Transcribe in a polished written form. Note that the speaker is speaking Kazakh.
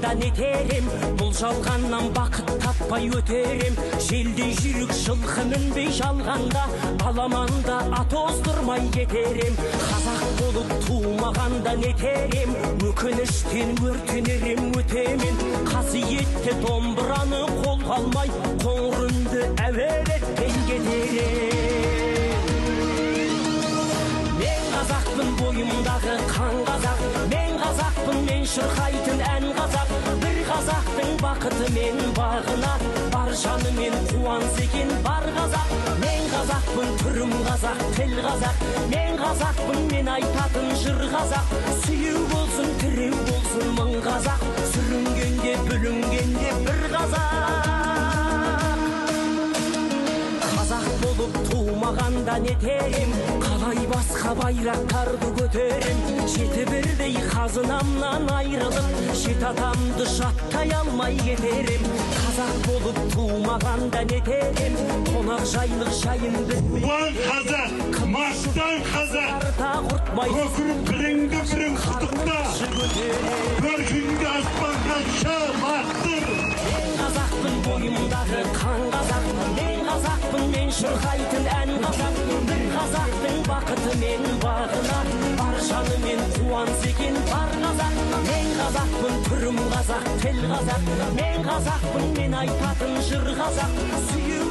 тумағанда нетерем, бұл жалғаннан бақыт таппай өтерем. Желдей жүрек жылқы мінбей жалғанда, аламанда ат оздырмай кетерем. Қазақ болып тумағанда нетерем, өкініштен өртенерем өтемен. Қасиетті домбыраны қолға алмай, қоңыр үнді әуелетпен кетерем. Мен қазақпын, бойымдағы қан қазақ, мен қазақпын, мен шырқайтын ән қазақ. Бір қазақтың бақыты мен бағына, бар жанымен қуанса екен бар қазақ. Мен қазақпын, түрім қазақ, тіл қазақ, мен қазақпын, мен айтатын жыр қазақ. Сүйеу болсын, тіреу болсын мың қазақ, сүрінгенде бүлінгенде бір қазақ. Қазақ болып тумағанда нетерем, қалай басқа байрақтарды көтерем. Жеті бірдей қазынамнан айрылып, жет атамды жаттай алмай кетерем. Қазақ болып тумағанда нетерем, қонақ жайлық жайын білмей. Уан қазақ, мақтан қазақ, көкіріп біріңді бірің құттықта, бір күнде аспанға шамақтыр. Мен қазақпын, бойымдағы қан қазақ, мен қазақпын, мен шырқайтын ән қазақ. Бір қазақтың бақыты мен бағына, бар жанымен қуанса екен бар қазақ. Мен қазақпын, түрім қазақ, тіл қазақ, мен қазақпын, мен айтатын жыр қазақ. Сүйеу